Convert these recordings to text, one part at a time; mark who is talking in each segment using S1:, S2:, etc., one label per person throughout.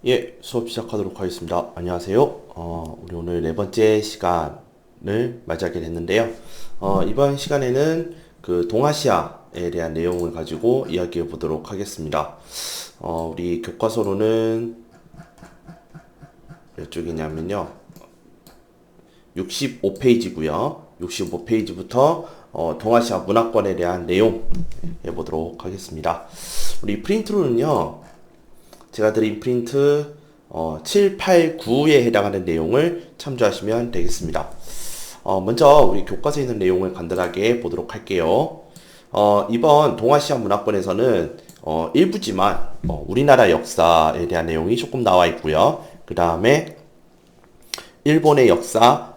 S1: 예, 수업 시작하도록 하겠습니다. 안녕하세요. 우리 오늘 네 번째 시간을 맞이하게 됐는데요. 이번 시간에는 그 동아시아에 대한 내용을 가지고 이야기해 보도록 하겠습니다. 우리 교과서로는 몇 쪽이냐면요. 65페이지고요. 65페이지부터 동아시아 문화권에 대한 내용 해보도록 하겠습니다. 우리 프린트로는요. 제가 드린 프린트 7, 8, 9에 해당하는 내용을 참조하시면 되겠습니다. 먼저 우리 교과서에 있는 내용을 간단하게 보도록 할게요. 이번 동아시아 문화권에서는 일부지만 우리나라 역사에 대한 내용이 조금 나와 있고요. 그 다음에 일본의 역사,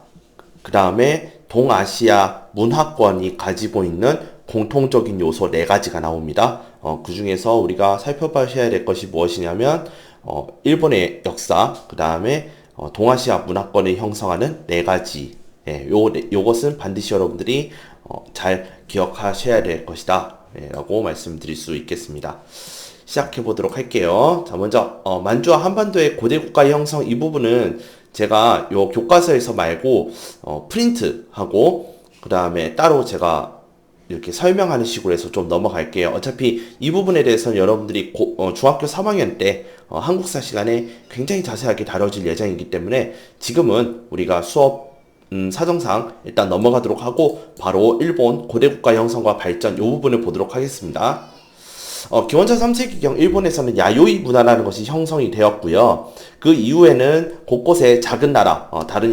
S1: 그 다음에 동아시아 문화권이 가지고 있는 공통적인 요소 4가지가 나옵니다. 그 중에서 우리가 살펴봐야 될 것이 무엇이냐면 일본의 역사, 그 다음에 동아시아 문화권을 형성하는 4가지. 요것은 반드시 여러분들이 잘 기억하셔야 될 것이다 라고 말씀드릴 수 있겠습니다. 시작해 보도록 할게요. 자, 먼저 만주와 한반도의 고대 국가 형성 이 부분은 제가 요 교과서에서 말고 프린트하고 그 다음에 따로 제가 이렇게 설명하는 식으로 해서 좀 넘어갈게요. 어차피 이 부분에 대해서는 여러분들이 중학교 3학년 때 한국사 시간에 굉장히 자세하게 다뤄질 예정이기 때문에 지금은 우리가 수업 사정상 일단 넘어가도록 하고 바로 일본 고대 국가 형성과 발전 이 부분을 보도록 하겠습니다. 기원전 3세기경 일본에서는 야요이 문화라는 것이 형성이 되었고요. 그 이후에는 곳곳에 작은 나라,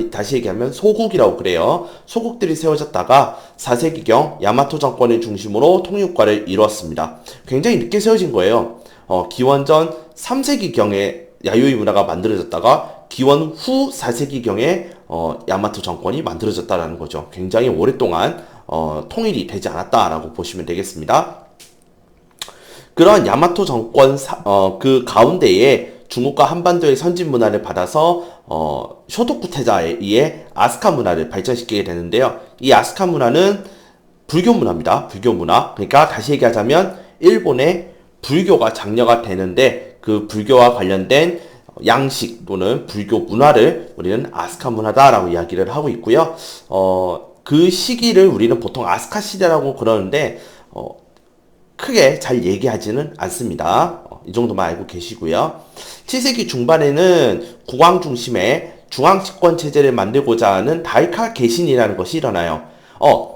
S1: 다시 얘기하면 소국이라고 그래요. 소국들이 세워졌다가 4세기경 야마토 정권을 중심으로 통일국가를 이루었습니다. 굉장히 늦게 세워진 거예요. 기원전 3세기경에 야요이 문화가 만들어졌다가 기원 후 4세기경에 야마토 정권이 만들어졌다라는 거죠. 굉장히 오랫동안 통일이 되지 않았다라고 보시면 되겠습니다. 그런 야마토 정권 그 가운데에 중국과 한반도의 선진 문화를 받아서 쇼토쿠 태자에 의해 아스카 문화를 발전시키게 되는데요. 이 아스카 문화는 불교 문화입니다. 불교 문화. 그러니까 다시 얘기하자면 일본의 불교가 장려가 되는데 그 불교와 관련된 양식 또는 불교 문화를 우리는 아스카 문화다라고 이야기를 하고 있고요. 그 시기를 우리는 보통 아스카 시대라고 그러는데 크게 잘 얘기하지는 않습니다. 이 정도만 알고 계시고요. 7세기 중반에는 국왕 중심의 중앙집권 체제를 만들고자 하는 다이카 개신이라는 것이 일어나요.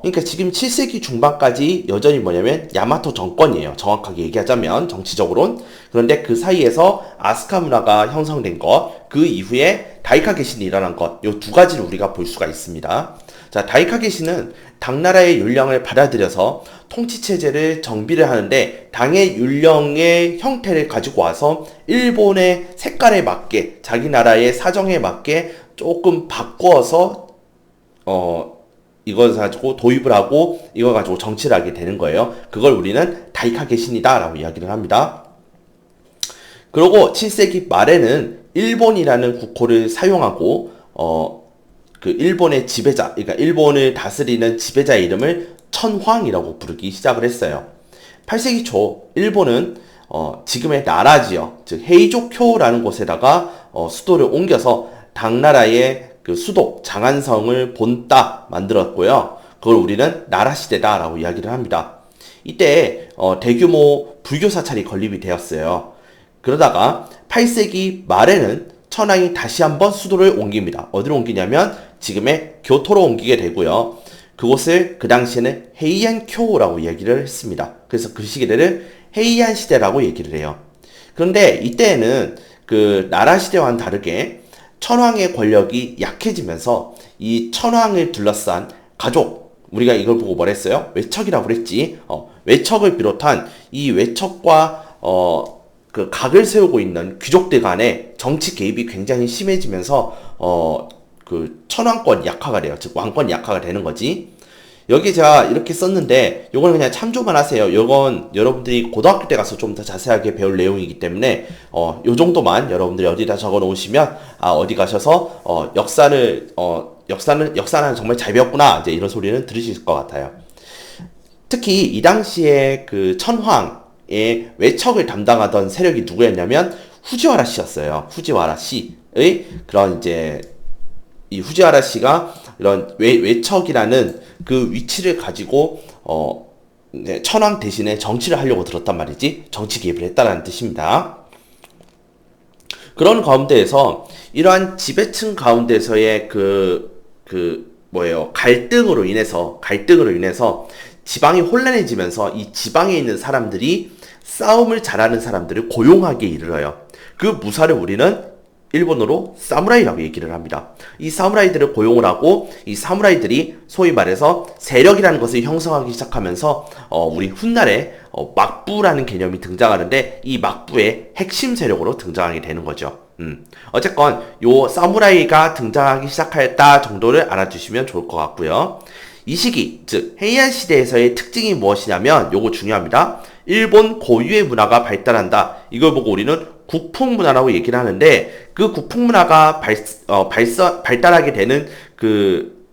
S1: 그러니까 지금 7세기 중반까지 여전히 뭐냐면 야마토 정권이에요. 정확하게 얘기하자면 정치적으로는. 그런데 그 사이에서 아스카 문화가 형성된 것, 그 이후에 다이카 개신이 일어난 것, 이 두 가지를 우리가 볼 수가 있습니다. 자, 다이카 개신은 당나라의 율령을 받아들여서 통치체제를 정비를 하는데 당의 율령의 형태를 가지고 와서 일본의 색깔에 맞게 자기 나라의 사정에 맞게 조금 바꿔서 이걸 가지고 도입을 하고 이걸 가지고 정치를 하게 되는 거예요. 그걸 우리는 다이카 개신이다 라고 이야기를 합니다. 그리고 7세기 말에는 일본이라는 국호를 사용하고 그 일본의 지배자, 그러니까 일본을 다스리는 지배자의 이름을 천황이라고 부르기 시작을 했어요. 8세기 초 일본은 지금의 나라 지역, 즉 헤이조쿄라는 곳에다가 수도를 옮겨서 당나라의 그 수도 장안성을 본따 만들었고요. 그걸 우리는 나라 시대다라고 이야기를 합니다. 이때 대규모 불교 사찰이 건립이 되었어요. 그러다가 8세기 말에는 천황이 다시 한번 수도를 옮깁니다. 어디로 옮기냐면 지금의 교토로 옮기게 되고요. 그곳을 그 당시에는 헤이안쿄라고 이야기를 했습니다. 그래서 그 시기를 헤이안 시대라고 얘기를 해요. 그런데 이때에는 그 나라 시대와는 다르게 천황의 권력이 약해지면서 이 천황을 둘러싼 가족, 우리가 이걸 보고 뭘 했어요? 외척이라고 그랬지. 외척을 비롯한 이 외척과 그 각을 세우고 있는 귀족들 간의 정치 개입이 굉장히 심해지면서 그 천왕권 약화가 돼요. 즉 왕권 약화가 되는 거지. 여기 제가 이렇게 썼는데 요건 그냥 참조만 하세요. 요건 여러분들이 고등학교 때 가서 좀 더 자세하게 배울 내용이기 때문에 요 정도만 여러분들이 어디다 적어 놓으시면 어디 가셔서 역사는 정말 잘 배웠구나 이제 이런 소리는 들으실 것 같아요. 특히 이 당시에 그 천황의 외척을 담당하던 세력이 누구였냐면 후지와라 씨였어요. 후지와라 씨의 그런 이제 이 후지와라 씨가 이런 외척이라는 그 위치를 가지고 이제 천황 대신에 정치를 하려고 들었단 말이지. 정치 개입을 했다라는 뜻입니다. 그런 가운데에서 이러한 지배층 가운데서의 갈등으로 인해서 지방이 혼란해지면서 이 지방에 있는 사람들이 싸움을 잘하는 사람들을 고용하기에 이르러요. 그 무사를 우리는 일본어로 사무라이라고 얘기를 합니다. 이 사무라이들을 고용을 하고 이 사무라이들이 소위 말해서 세력이라는 것을 형성하기 시작하면서 우리 훗날에 막부라는 개념이 등장하는데 이 막부의 핵심 세력으로 등장하게 되는 거죠. 어쨌건 요 사무라이가 등장하기 시작했다 정도를 알아두시면 좋을 것 같고요. 이 시기, 즉 헤이안 시대에서의 특징이 무엇이냐면 요거 중요합니다. 일본 고유의 문화가 발달한다. 이걸 보고 우리는 국풍 문화라고 얘기를 하는데 그 국풍 문화가 발달하게 되는 그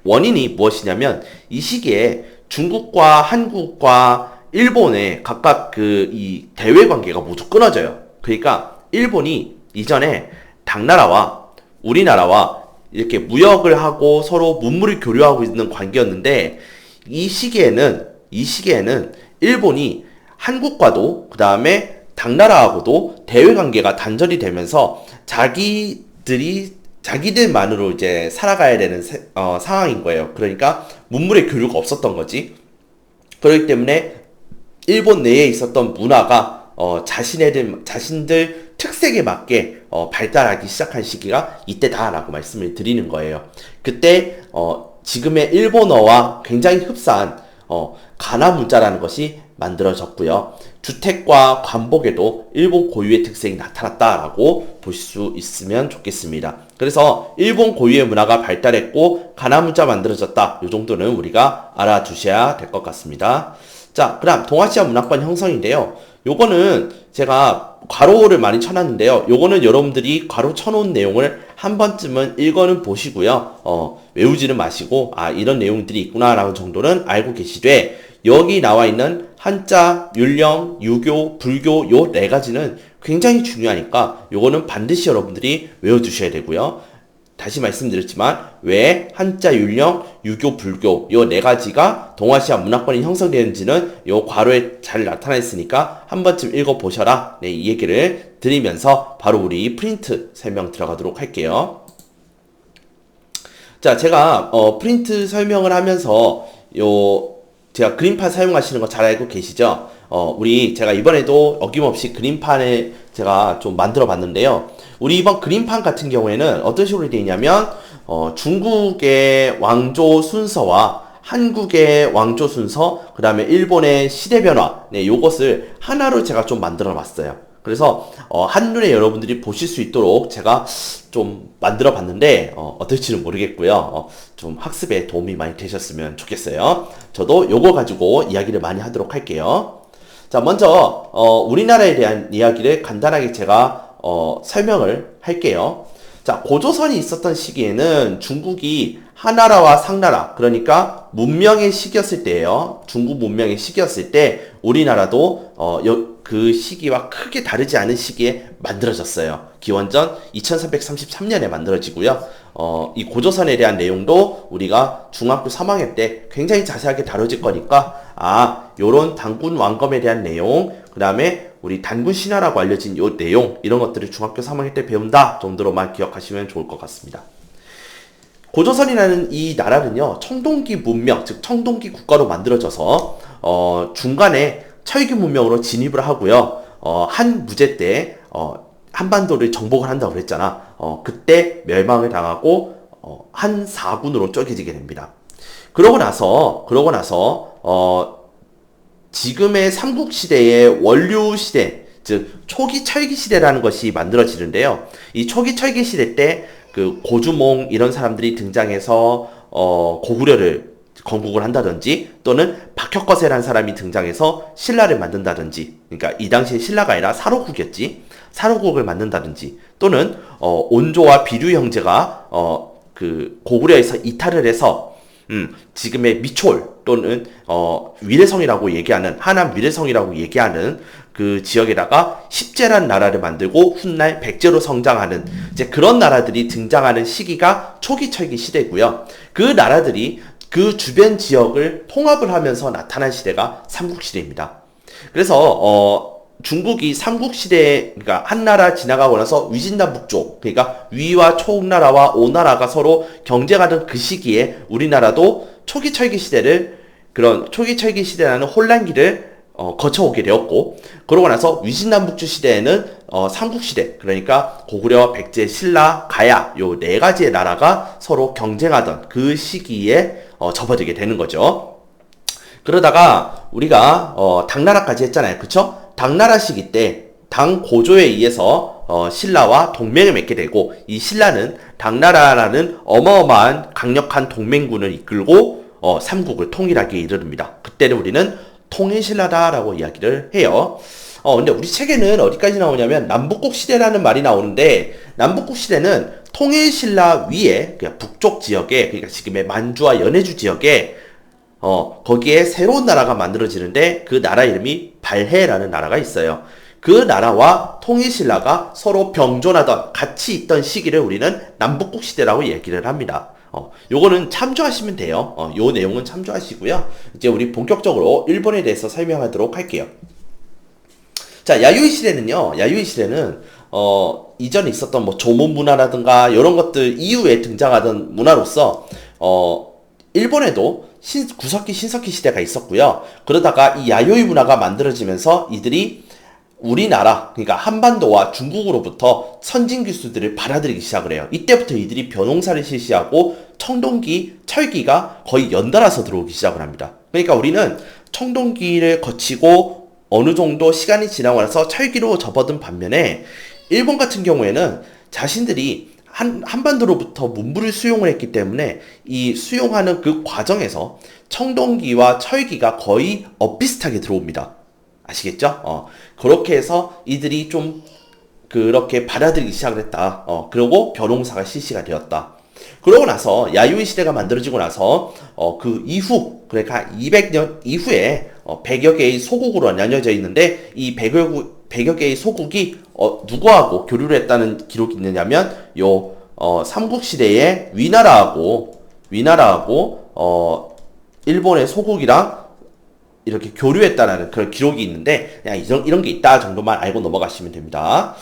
S1: 원인이 무엇이냐면 이 시기에 중국과 한국과 일본의 각각 이 대외 관계가 모두 끊어져요. 그러니까 일본이 이전에 당나라와 우리나라와 이렇게 무역을 하고 서로 문물을 교류하고 있는 관계였는데 이 시기에는 일본이 한국과도 그 다음에 당나라하고도 대외 관계가 단절이 되면서 자기들만으로 이제 살아가야 되는 상황인 거예요. 그러니까 문물의 교류가 없었던 거지. 그렇기 때문에 일본 내에 있었던 문화가 자신들 특색에 맞게 발달하기 시작한 시기가 이때다라고 말씀을 드리는 거예요. 그때 지금의 일본어와 굉장히 흡사한 가나 문자라는 것이 만들어졌고요. 주택과 관복에도 일본 고유의 특색이 나타났다라고 보실 수 있으면 좋겠습니다. 그래서 일본 고유의 문화가 발달했고 가나 문자 만들어졌다. 이 정도는 우리가 알아두셔야 될 것 같습니다. 자, 그다음 동아시아 문화권 형성인데요. 요거는 제가 괄호를 많이 쳐놨는데요. 요거는 여러분들이 괄호 쳐놓은 내용을 한 번쯤은 읽어는 보시고요. 외우지는 마시고 이런 내용들이 있구나라는 정도는 알고 계시되 여기 나와 있는 한자, 율령, 유교, 불교 요 네 가지는 굉장히 중요하니까 요거는 반드시 여러분들이 외워두셔야 되고요. 다시 말씀드렸지만 왜 한자, 율령, 유교, 불교 요 네 가지가 동아시아 문화권이 형성되는지는 요 괄호에 잘 나타나 있으니까 한 번쯤 읽어보셔라. 네, 이 얘기를 드리면서 바로 우리 프린트 설명 들어가도록 할게요. 자, 제가 프린트 설명을 하면서 제가 그림판 사용하시는 거 잘 알고 계시죠? 제가 이번에도 어김없이 그림판을 제가 좀 만들어 봤는데요. 우리 이번 그림판 같은 경우에는 어떤 식으로 되어 있냐면, 중국의 왕조 순서와 한국의 왕조 순서, 그 다음에 일본의 시대 변화, 네, 요것을 하나로 제가 좀 만들어 봤어요. 그래서, 한눈에 여러분들이 보실 수 있도록 제가 좀 만들어 봤는데, 어떨지는 모르겠고요. 좀 학습에 도움이 많이 되셨으면 좋겠어요. 저도 요거 가지고 이야기를 많이 하도록 할게요. 자, 먼저, 우리나라에 대한 이야기를 간단하게 제가, 설명을 할게요. 자, 고조선이 있었던 시기에는 중국이 하나라와 상나라, 그러니까 문명의 시기였을 때예요. 중국 문명의 시기였을 때 우리나라도 그 시기와 크게 다르지 않은 시기에 만들어졌어요. 기원전 2333년에 만들어지고요. 이 고조선에 대한 내용도 우리가 중학교 3학년 때 굉장히 자세하게 다뤄질 거니까 요런 단군 왕검에 대한 내용, 그 다음에 우리 단군 신화라고 알려진 요 내용, 이런 것들을 중학교 3학년 때 배운다 정도로만 기억하시면 좋을 것 같습니다. 고조선이라는 이 나라는요, 청동기 문명, 즉 청동기 국가로 만들어져서 중간에 철기 문명으로 진입을 하고요. 한 무제 때 한반도를 정복을 한다고 그랬잖아. 그때 멸망을 당하고 한 사군으로 쪼개지게 됩니다. 그러고 나서 지금의 삼국시대의 원류시대, 즉 초기 철기시대라는 것이 만들어지는데요. 이 초기 철기시대 때 그 고주몽 이런 사람들이 등장해서 고구려를 건국을 한다든지, 또는 박혁거세라는 사람이 등장해서 신라를 만든다든지, 그러니까 이 당시에 신라가 아니라 사로국이었지, 사로국을 만든다든지, 또는 온조와 비류 형제가 그 고구려에서 이탈을 해서 지금의 미초올 또는 위례성이라고 얘기하는 하남 위례성이라고 얘기하는 그 지역에다가 십제란 나라를 만들고 훗날 백제로 성장하는 이제 그런 나라들이 등장하는 시기가 초기 철기 시대고요. 그 나라들이 그 주변 지역을 통합을 하면서 나타난 시대가 삼국시대입니다. 그래서 중국이 삼국시대, 그러니까 한나라 지나가고 나서 위진남북조, 그러니까 위와 초나라와 오나라가 서로 경쟁하던 그 시기에 우리나라도 초기철기 시대를, 그런 초기철기 시대라는 혼란기를 거쳐오게 되었고, 그러고 나서 위진남북조 시대에는 삼국시대, 그러니까 고구려, 백제, 신라, 가야 요 네 가지의 나라가 서로 경쟁하던 그 시기에 접어들게 되는 거죠. 그러다가 우리가 당나라까지 했잖아요. 그쵸? 당나라 시기 때 당 고조에 의해서 신라와 동맹을 맺게 되고, 이 신라는 당나라라는 어마어마한 강력한 동맹군을 이끌고 삼국을 통일하게 이르릅니다. 그때를 우리는 통일신라다라고 이야기를 해요. 근데 우리 책에는 어디까지 나오냐면 남북국 시대라는 말이 나오는데, 남북국 시대는 통일신라 위에 그냥 북쪽 지역에, 그러니까 지금의 만주와 연해주 지역에 거기에 새로운 나라가 만들어지는데 그 나라 이름이 발해라는 나라가 있어요. 그 나라와 통일신라가 서로 병존하던 같이 있던 시기를 우리는 남북국 시대라고 얘기를 합니다. 요거는 참조하시면 돼요. 요 내용은 참조하시고요. 이제 우리 본격적으로 일본에 대해서 설명하도록 할게요. 자, 야유이 시대는요. 야유이 시대는 이전에 있었던 뭐 조문 문화라든가 이런 것들 이후에 등장하던 문화로서 일본에도 구석기 신석기 시대가 있었고요. 그러다가 이 야요이 문화가 만들어지면서 이들이 우리나라, 그러니까 한반도와 중국으로부터 선진 기술들을 받아들이기 시작을 해요. 이때부터 이들이 벼농사를 실시하고 청동기, 철기가 거의 연달아서 들어오기 시작을 합니다. 그러니까 우리는 청동기를 거치고 어느 정도 시간이 지나고 나서 철기로 접어든 반면에 일본 같은 경우에는 자신들이 한반도로부터 문물을 수용을 했기 때문에 이 수용하는 그 과정에서 청동기와 철기가 거의 엇비슷하게 들어옵니다. 아시겠죠? 그렇게 해서 이들이 좀 그렇게 받아들이기 시작을 했다. 그리고 벼농사가 실시가 되었다. 그러고 나서 야유이 시대가 만들어지고 나서 그 이후, 그러니까 200년 이후에 100여 개의 소국으로 나뉘어져 있는데, 이 100여 개의 소국이 누구하고 교류를 했다는 기록이 있느냐면 요 삼국시대의 위나라하고 일본의 소국이랑 이렇게 교류했다는 그런 기록이 있는데, 그냥 이런 게 있다 정도만 알고 넘어가시면 됩니다.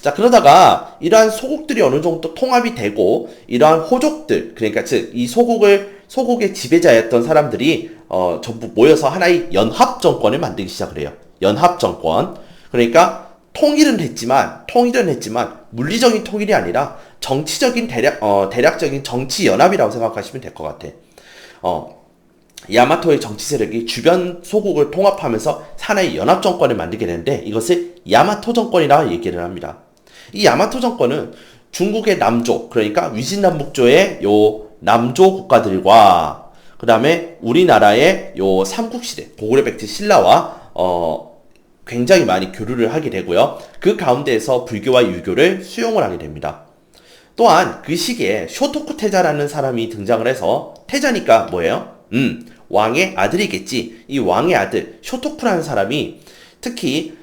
S1: 자, 그러다가 이러한 소국들이 어느 정도 통합이 되고, 이러한 호족들, 그러니까 즉 이 소국의 지배자였던 사람들이 전부 모여서 하나의 연합 정권을 만들기 시작을 해요. 연합 정권. 그러니까 통일은 했지만 물리적인 통일이 아니라 정치적인 대략적인 정치 연합이라고 생각하시면 될 것 같아. 야마토의 정치 세력이 주변 소국을 통합하면서 하나의 연합 정권을 만들게 되는데, 이것을 야마토 정권이라고 얘기를 합니다. 이 야마토 정권은 중국의 남조, 그러니까 위진남북조의 요 남조 국가들과 그 다음에 우리나라의 요 삼국시대, 고구려, 백제, 신라와 굉장히 많이 교류를 하게 되고요. 그 가운데에서 불교와 유교를 수용을 하게 됩니다. 또한 그 시기에 쇼토쿠 태자라는 사람이 등장을 해서, 태자니까 뭐예요? 왕의 아들이겠지. 이 왕의 아들 쇼토쿠라는 사람이 특히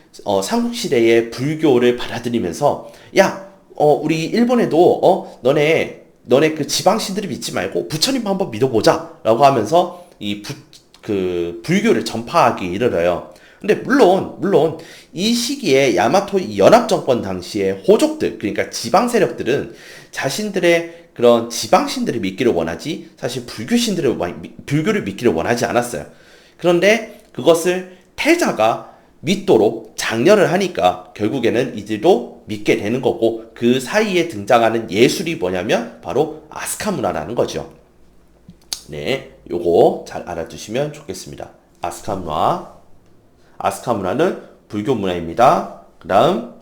S1: 삼국시대의 불교를 받아들이면서, 야, 우리 일본에도 너네 그 지방신들을 믿지 말고 부처님 한번 믿어보자 라고 하면서 이 불교를 전파하기 이르러요. 근데 물론 이 시기에 야마토 연합정권 당시에 호족들, 그러니까 지방 세력들은 자신들의 그런 지방신들을 믿기를 원하지, 사실 불교를 믿기를 원하지 않았어요. 그런데 그것을 태자가 믿도록 장려를 하니까 결국에는 이들도 믿게 되는 거고, 그 사이에 등장하는 예술이 뭐냐면 바로 아스카 문화라는 거죠. 네, 요거 잘 알아두시면 좋겠습니다. 아스카 문화는 불교 문화입니다. 그 다음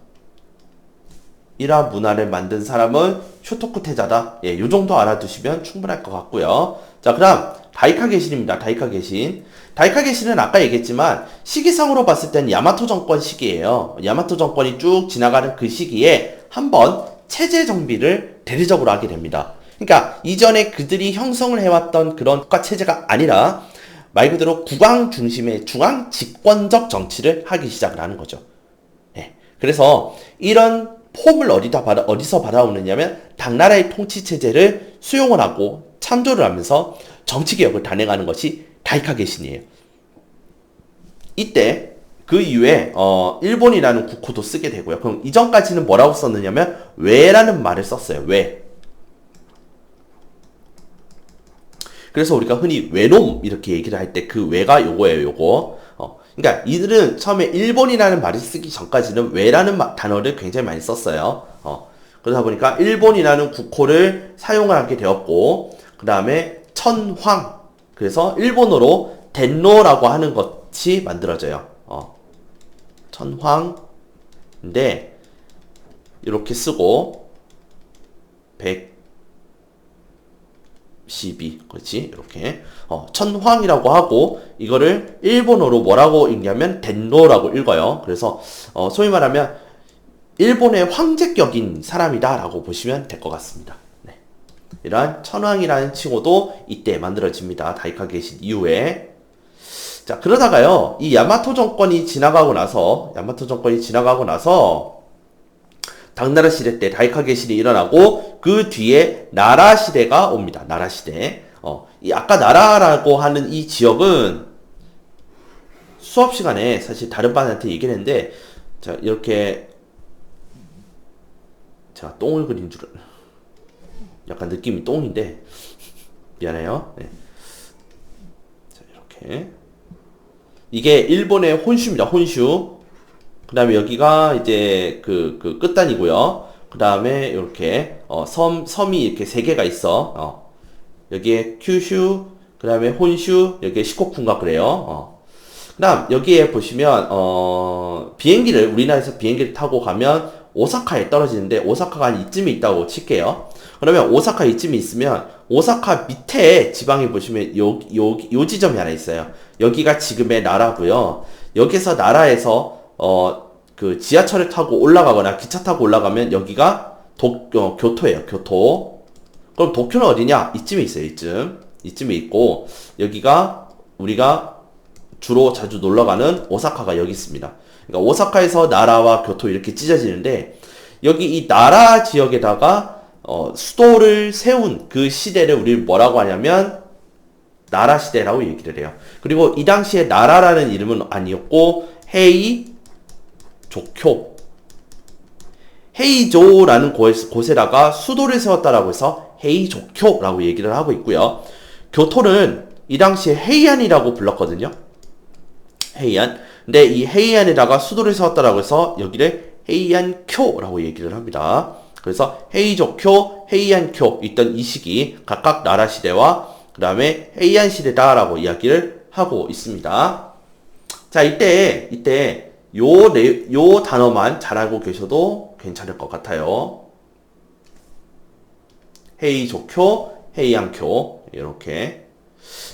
S1: 이러한 문화를 만든 사람은 쇼토쿠 태자다. 요 정도 알아두시면 충분할 것 같고요. 자, 그 다음 다이카 개신입니다. 다이카 개신은 아까 얘기했지만 시기상으로 봤을 땐 야마토 정권 시기예요. 야마토 정권이 쭉 지나가는 그 시기에 한번 체제 정비를 대대적으로 하게 됩니다. 그러니까 이전에 그들이 형성을 해왔던 그런 국가 체제가 아니라 말 그대로 국왕 중심의 중앙 집권적 정치를 하기 시작을 하는 거죠. 예. 그래서 이런 폼을 어디서 받아오느냐면 당나라의 통치 체제를 수용을 하고 참조를 하면서 정치 개혁을 단행하는 것이 다이카 개신이에요. 이때 그 이후에 일본이라는 국호도 쓰게 되고요. 그럼 이전까지는 뭐라고 썼느냐면 외라는 말을 썼어요. 외. 그래서 우리가 흔히 외놈 이렇게 얘기를 할 때 그 외가 요거예요. 요거. 그러니까 이들은 처음에 일본이라는 말을 쓰기 전까지는 외라는 단어를 굉장히 많이 썼어요. 그러다 보니까 일본이라는 국호를 사용을 하게 되었고 그 다음에 천황. 그래서 일본어로 덴노라고 하는 것이 만들어져요. 천황인데 이렇게 쓰고 112 그렇지 이렇게 천황이라고 하고 이거를 일본어로 뭐라고 읽냐면 덴노라고 읽어요. 그래서 소위 말하면 일본의 황제격인 사람이다 라고 보시면 될 것 같습니다. 네. 이러한 천황이라는 칭호도 이때 만들어집니다. 다이카 개신 이후에. 자, 그러다가요, 이 야마토 정권이 지나가고 나서, 당나라 시대 때 다이카 개신이 일어나고, 그 뒤에 나라 시대가 옵니다. 나라 시대. 이 아까 나라라고 하는 이 지역은 수업 시간에 사실 다른 반한테 얘기를 했는데, 자, 이렇게, 제가 똥을 그린 줄은, 약간 느낌이 똥인데, 미안해요. 네. 자, 이렇게. 이게 일본의 혼슈입니다. 혼슈. 그 다음에 여기가 이제 그 끝단이고요. 그 다음에 이렇게 섬이 이렇게 세 개가 있어. 여기에 큐슈, 그 다음에 혼슈, 여기에 시코쿠인가 그래요. 그 다음 여기에 보시면 비행기를 우리나라에서 비행기를 타고 가면 오사카에 떨어지는데 오사카가 한 이쯤에 있다고 칠게요. 그러면 오사카 이쯤에 있으면 오사카 밑에 지방에 보시면 요 지점이 하나 있어요. 여기가 지금의 나라고요. 여기서 나라에서 그 지하철을 타고 올라가거나 기차 타고 올라가면 여기가 교토예요. 교토. 그럼 도쿄는 어디냐? 이쯤에 있어요. 이쯤에 있고 여기가 우리가 주로 자주 놀러가는 오사카가 여기 있습니다. 그러니까 오사카에서 나라와 교토 이렇게 찢어지는데 여기 이 나라 지역에다가 수도를 세운 그 시대를 우리 뭐라고 하냐면 나라 시대라고 얘기를 해요. 그리고 이 당시에 나라라는 이름은 아니었고 헤이조쿄 헤이조라는 곳에다가 수도를 세웠다라고 해서 헤이조쿄라고 얘기를 하고 있고요. 교토는 이 당시에 헤이안이라고 불렀거든요. 헤이안. 근데 이 헤이안에다가 수도를 세웠다라고 해서 여기를 헤이안쿄라고 얘기를 합니다. 그래서 헤이조쿄, 헤이안쿄 있던 이 시기 각각 나라 시대와 그 다음에 헤이안 시대다라고 이야기를 하고 있습니다. 자, 이때 요 단어만 잘 알고 계셔도 괜찮을 것 같아요. 헤이조쿄, 헤이안쿄 이렇게.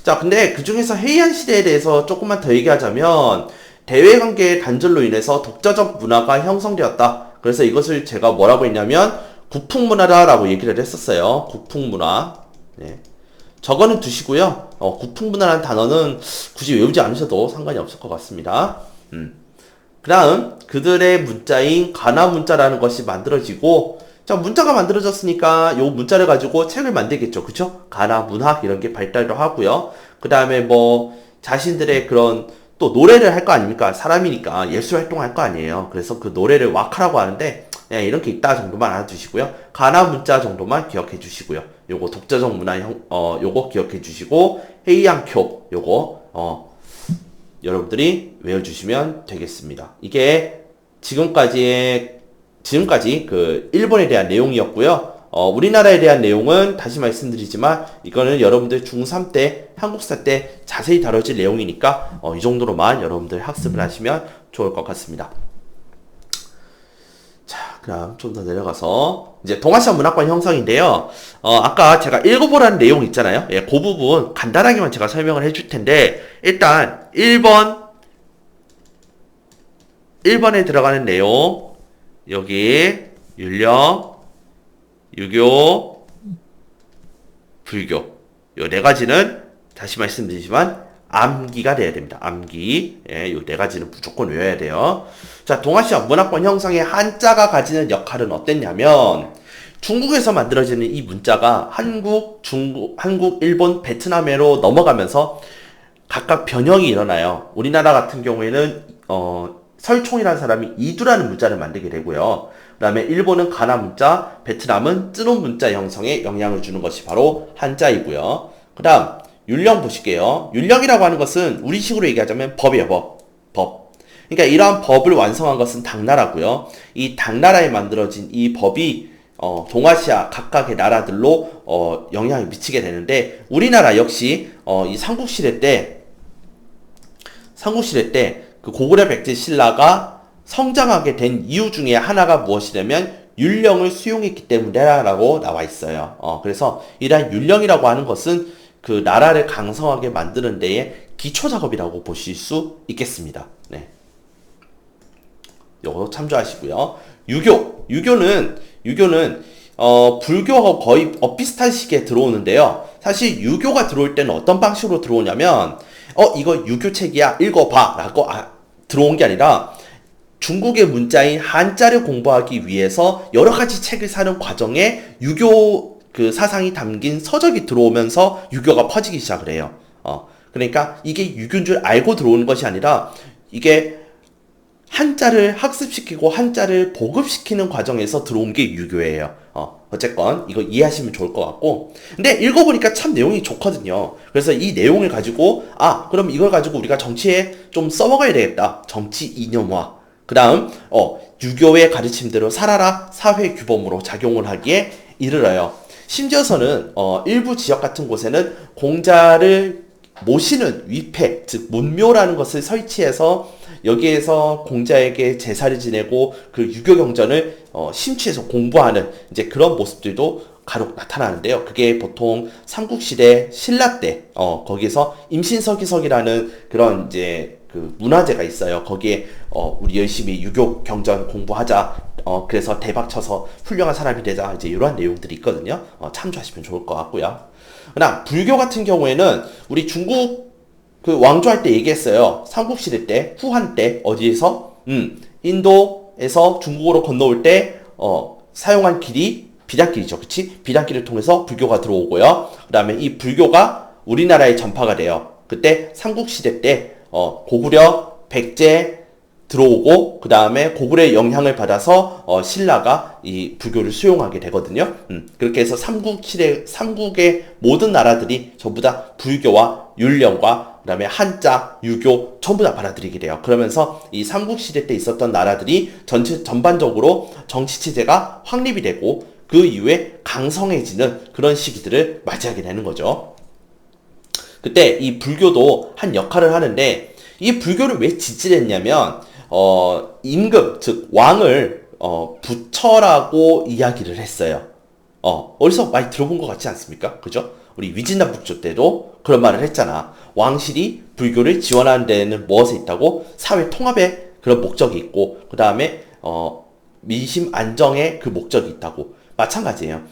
S1: 자, 근데 그 중에서 헤이안 시대에 대해서 조금만 더 얘기하자면 대외관계의 단절로 인해서 독자적 문화가 형성되었다. 그래서 이것을 제가 뭐라고 했냐면 국풍문화다라고 얘기를 했었어요. 국풍문화. 네. 저거는 두시고요. 국풍문화라는 단어는 굳이 외우지 않으셔도 상관이 없을 것 같습니다. 그 다음 그들의 문자인 가나 문자라는 것이 만들어지고 자, 문자가 만들어졌으니까 요 문자를 가지고 책을 만들겠죠. 그쵸? 가나 문학 이런 게 발달을 하고요. 그 다음에 뭐 자신들의 그런 또 노래를 할 거 아닙니까? 사람이니까 예술 활동할 거 아니에요. 그래서 그 노래를 와카라고 하는데 네, 이런 게 있다 정도만 알아두시고요. 가나 문자 정도만 기억해 주시고요. 요거 독자적 문화 요거 기억해 주시고 헤이안쿄 요거 여러분들이 외워주시면 되겠습니다. 이게 지금까지 그 일본에 대한 내용이었고요. 우리나라에 대한 내용은 다시 말씀드리지만 이거는 여러분들 중3 때 한국사 때 자세히 다뤄질 내용이니까 이 정도로만 여러분들 학습을 하시면 좋을 것 같습니다. 자, 그럼 좀 더 내려가서 이제 동아시아 문화권 형성인데요. 아까 제가 읽어보라는 내용 있잖아요. 예, 그 부분 간단하게만 제가 설명을 해줄 텐데 일단 1번에 들어가는 내용 여기 윤령, 유교, 불교. 요 네 가지는 다시 말씀드리지만 암기가 돼야 됩니다. 암기. 예, 요 네 가지는 무조건 외워야 돼요. 자, 동아시아 문화권 형성의 한자가 가지는 역할은 어땠냐면 중국에서 만들어지는 이 문자가 한국, 중국, 한국, 일본, 베트남으로 넘어가면서 각각 변형이 일어나요. 우리나라 같은 경우에는 설총이라는 사람이 이두라는 문자를 만들게 되고요. 그 다음에 일본은 가나 문자, 베트남은 쯔노 문자 형성에 영향을 주는 것이 바로 한자이고요. 그 다음 율령 보실게요. 율령이라고 하는 것은 우리식으로 얘기하자면 법이에요. 법. 그러니까 이러한 법을 완성한 것은 당나라고요. 이 당나라에 만들어진 이 법이 동아시아 각각의 나라들로 영향을 미치게 되는데 우리나라 역시 이 삼국시대 때 그 고구려 백제 신라가 성장하게 된 이유 중에 하나가 무엇이냐면 율령을 수용했기 때문이라고 나와 있어요. 그래서 이러한 율령이라고 하는 것은 그 나라를 강성하게 만드는 데에 기초 작업이라고 보실 수 있겠습니다. 네. 요거 참조하시고요. 유교는 불교하고 거의 비슷한 시기에 들어오는데요. 사실 유교가 들어올 때는 어떤 방식으로 들어오냐면 이거 유교책이야 읽어봐 라고 들어온 게 아니라 중국의 문자인 한자를 공부하기 위해서 여러 가지 책을 사는 과정에 유교 그 사상이 담긴 서적이 들어오면서 유교가 퍼지기 시작을 해요. 그러니까 이게 유교인 줄 알고 들어오는 것이 아니라 이게 한자를 학습시키고 한자를 보급시키는 과정에서 들어온 게 유교예요. 어쨌건 이거 이해하시면 좋을 것 같고 근데 읽어보니까 참 내용이 좋거든요. 그래서 이 내용을 가지고 그럼 이걸 가지고 우리가 정치에 좀 써먹어야 되겠다. 정치 이념화. 그 다음 유교의 가르침대로 살아라 사회규범으로 작용을 하기에 이르러요. 심지어서는 일부 지역 같은 곳에는 공자를 모시는 위패, 즉 문묘라는 것을 설치해서 여기에서 공자에게 제사를 지내고 그 유교 경전을 심취해서 공부하는 이제 그런 모습들도 간혹 나타나는데요. 그게 보통 삼국시대 신라 때 거기에서 임신서기석이라는 그런 이제 그 문화재가 있어요. 거기에 우리 열심히 유교 경전 공부하자. 그래서 대박 쳐서 훌륭한 사람이 되자. 이제 이러한 내용들이 있거든요. 참조하시면 좋을 것 같고요. 그러나 불교 같은 경우에는 우리 중국 그 왕조할 때 얘기했어요. 삼국시대 때, 후한 때 어디에서 인도에서 중국으로 건너올 때 사용한 길이 비단길이죠. 그치? 비단길을 통해서 불교가 들어오고요. 그 다음에 이 불교가 우리나라에 전파가 돼요. 그때 삼국시대 때 고구려, 백제 들어오고 그 다음에 고구려의 영향을 받아서 신라가 이 불교를 수용하게 되거든요. 그렇게 해서 삼국의 모든 나라들이 전부 다 불교와 율령과 그 다음에 한자, 유교 전부 다 받아들이게 돼요. 그러면서 이 삼국시대 때 있었던 나라들이 전반적으로 정치체제가 확립이 되고 그 이후에 강성해지는 그런 시기들을 맞이하게 되는 거죠. 그때 이 불교도 한 역할을 하는데 이 불교를 왜 지지했냐면 임금, 즉 왕을 부처라고 이야기를 했어요. 어디서 많이 들어본 것 같지 않습니까? 그죠? 우리 위진남북조 때도 그런 말을 했잖아. 왕실이 불교를 지원하는 데는 무엇에 있다고? 사회 통합의 그런 목적이 있고 그 다음에 민심 안정의 그 목적이 있다고. 마찬가지예요.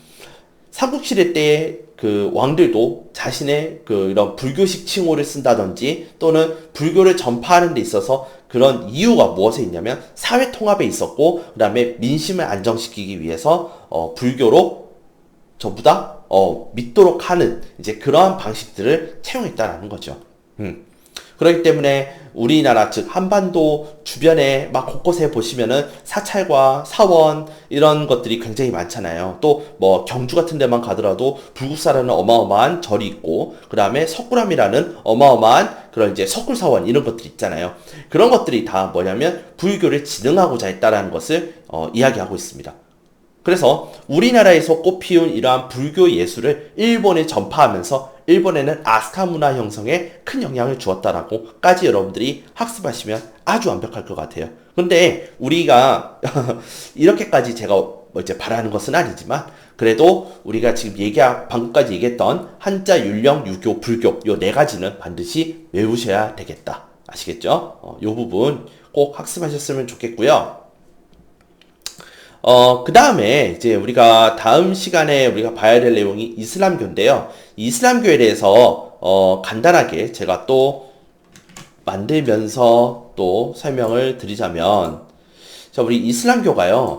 S1: 삼국시대 때의 그 왕들도 자신의 그 이런 불교식 칭호를 쓴다든지 또는 불교를 전파하는 데 있어서 그런 이유가 무엇에 있냐면 사회 통합에 있었고 그 다음에 민심을 안정시키기 위해서 불교로 전부 다 믿도록 하는 이제 그러한 방식들을 채용했다라는 거죠. 그렇기 때문에 우리나라 즉 한반도 주변에 막 곳곳에 보시면은 사찰과 사원 이런 것들이 굉장히 많잖아요. 또 뭐 경주 같은 데만 가더라도 불국사라는 어마어마한 절이 있고 그 다음에 석굴암이라는 어마어마한 그런 이제 석굴사원 이런 것들이 있잖아요. 그런 것들이 다 뭐냐면 불교를 진흥하고자 했다라는 것을 이야기하고 있습니다. 그래서 우리나라에서 꽃피운 이러한 불교 예술을 일본에 전파하면서 일본에는 아스카 문화 형성에 큰 영향을 주었다라고까지 여러분들이 학습하시면 아주 완벽할 것 같아요. 근데 우리가 이렇게까지 제가 뭐 이제 바라는 것은 아니지만 그래도 우리가 지금 방금까지 얘기했던 한자, 율령, 유교, 불교 요 네 가지는 반드시 외우셔야 되겠다. 아시겠죠? 요 부분 꼭 학습하셨으면 좋겠고요. 그 다음에 이제 우리가 다음 시간에 우리가 봐야 될 내용이 이슬람교인데요. 이슬람교에 대해서 간단하게 제가 또 만들면서 또 설명을 드리자면, 자, 우리 이슬람교가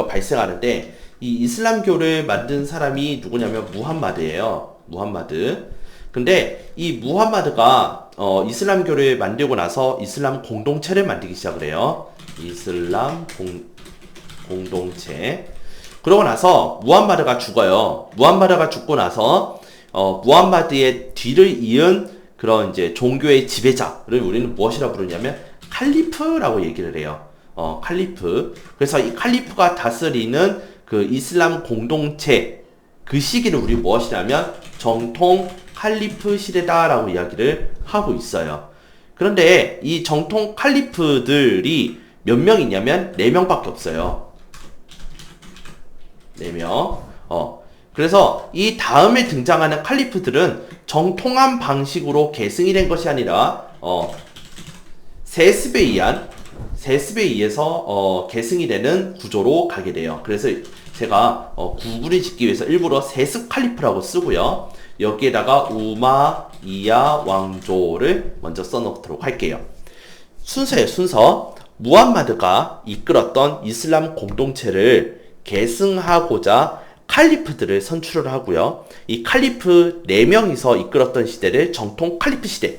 S1: 발생하는데, 이 이슬람교를 만든 사람이 누구냐면 무함마드예요. 무함마드. 근데 이 무함마드가 이슬람교를 만들고 나서 이슬람 공동체를 만들기 시작을 해요. 이슬람 공동체. 그러고 나서 무함마드가 죽어요. 무함마드가 죽고 나서 무함마드의 뒤를 이은 그런 이제 종교의 지배자를 우리는 무엇이라 부르냐면 칼리프라고 얘기를 해요. 칼리프. 그래서 이 칼리프가 다스리는 그 이슬람 공동체, 그 시기를 우리 무엇이냐면 정통 칼리프 시대다라고 이야기를 하고 있어요. 그런데 이 정통 칼리프들이 몇 명이냐면 4명밖에 없어요. 4명. 그래서 이 다음에 등장하는 칼리프들은 정통한 방식으로 계승이 된 것이 아니라 세습에 의해서 계승이 되는 구조로 가게 돼요. 그래서 제가 구분을 짓기 위해서 일부러 세습 칼리프라고 쓰고요. 여기에다가 우마이야 왕조를 먼저 써놓도록 할게요. 순서예요, 순서. 무함마드가 이끌었던 이슬람 공동체를 계승하고자 칼리프들을 선출을 하고요. 이 칼리프 4명이서 이끌었던 시대를 정통 칼리프 시대.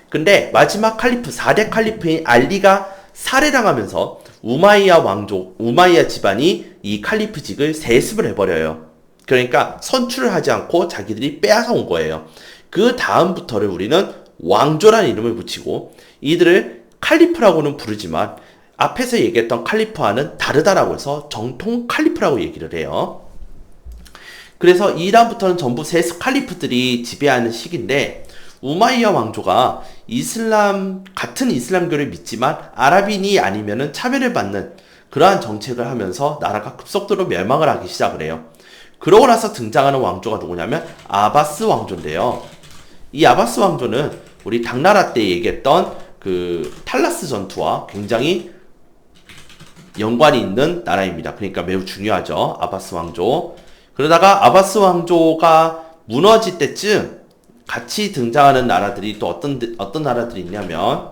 S1: 근데 마지막 칼리프, 4대 칼리프인 알리가 살해당하면서 우마이야 집안이 이 칼리프직을 세습을 해버려요. 그러니까 선출을 하지 않고 자기들이 빼앗아 온 거예요. 그 다음부터를 우리는 왕조라는 이름을 붙이고 이들을 칼리프라고는 부르지만 앞에서 얘기했던 칼리프와는 다르다라고 해서 정통 칼리프라고 얘기를 해요. 그래서 이 다음부터는 전부 세습 칼리프들이 지배하는 시기인데, 우마이야 왕조가 같은 이슬람교를 믿지만 아랍인이 아니면은 차별을 받는 그러한 정책을 하면서 나라가 급속도로 멸망을 하기 시작을 해요. 그러고 나서 등장하는 왕조가 누구냐면 아바스 왕조인데요. 이 아바스 왕조는 우리 당나라 때 얘기했던 그 탈라스 전투와 굉장히 연관이 있는 나라입니다. 그러니까 매우 중요하죠. 아바스 왕조. 그러다가 아바스 왕조가 무너질 때쯤 같이 등장하는 나라들이 또 어떤 나라들이 있냐면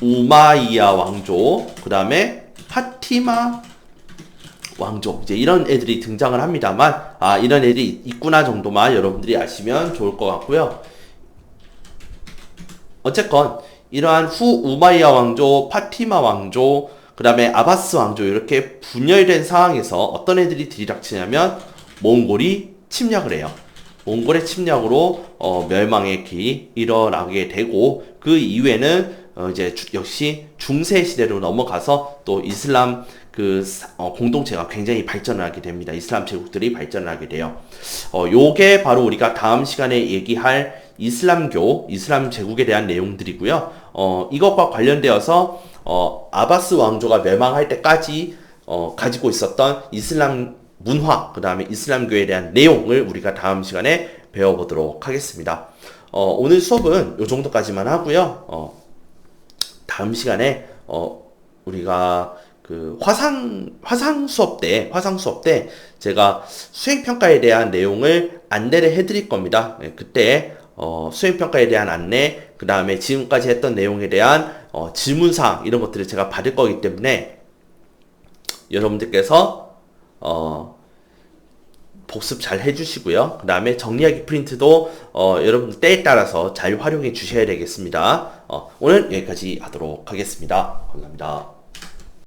S1: 우마이야 왕조, 그 다음에 파티마 왕조, 이제 이런 애들이 등장을 합니다만, 이런 애들이 있구나 정도만 여러분들이 아시면 좋을 것 같고요. 어쨌건 이러한 우마이야 왕조, 파티마 왕조, 그 다음에 아바스 왕조, 이렇게 분열된 상황에서 어떤 애들이 들이닥치냐면 몽골이 침략을 해요. 몽골의 침략으로 멸망의 길이 일어나게 되고, 그 이후에는 이제 역시 중세 시대로 넘어가서 또 이슬람 공동체가 굉장히 발전을 하게 됩니다. 이슬람 제국들이 발전을 하게 돼요. 요게 바로 우리가 다음 시간에 얘기할 이슬람 제국에 대한 내용들이고요. 이것과 관련되어서 아바스 왕조가 멸망할 때까지 가지고 있었던 이슬람 문화, 그 다음에 이슬람교에 대한 내용을 우리가 다음 시간에 배워보도록 하겠습니다. 오늘 수업은 요 정도까지만 하고요. 다음 시간에 우리가 그 화상 수업 때 제가 수행평가에 대한 내용을 안내를 해드릴 겁니다. 그때 수행평가에 대한 안내, 그 다음에 지금까지 했던 내용에 대한 질문사항, 이런 것들을 제가 받을 거기 때문에 여러분들께서 복습 잘 해주시고요. 그 다음에 정리하기 프린트도 여러분 때에 따라서 잘 활용해 주셔야 되겠습니다. 오늘 여기까지 하도록 하겠습니다. 감사합니다.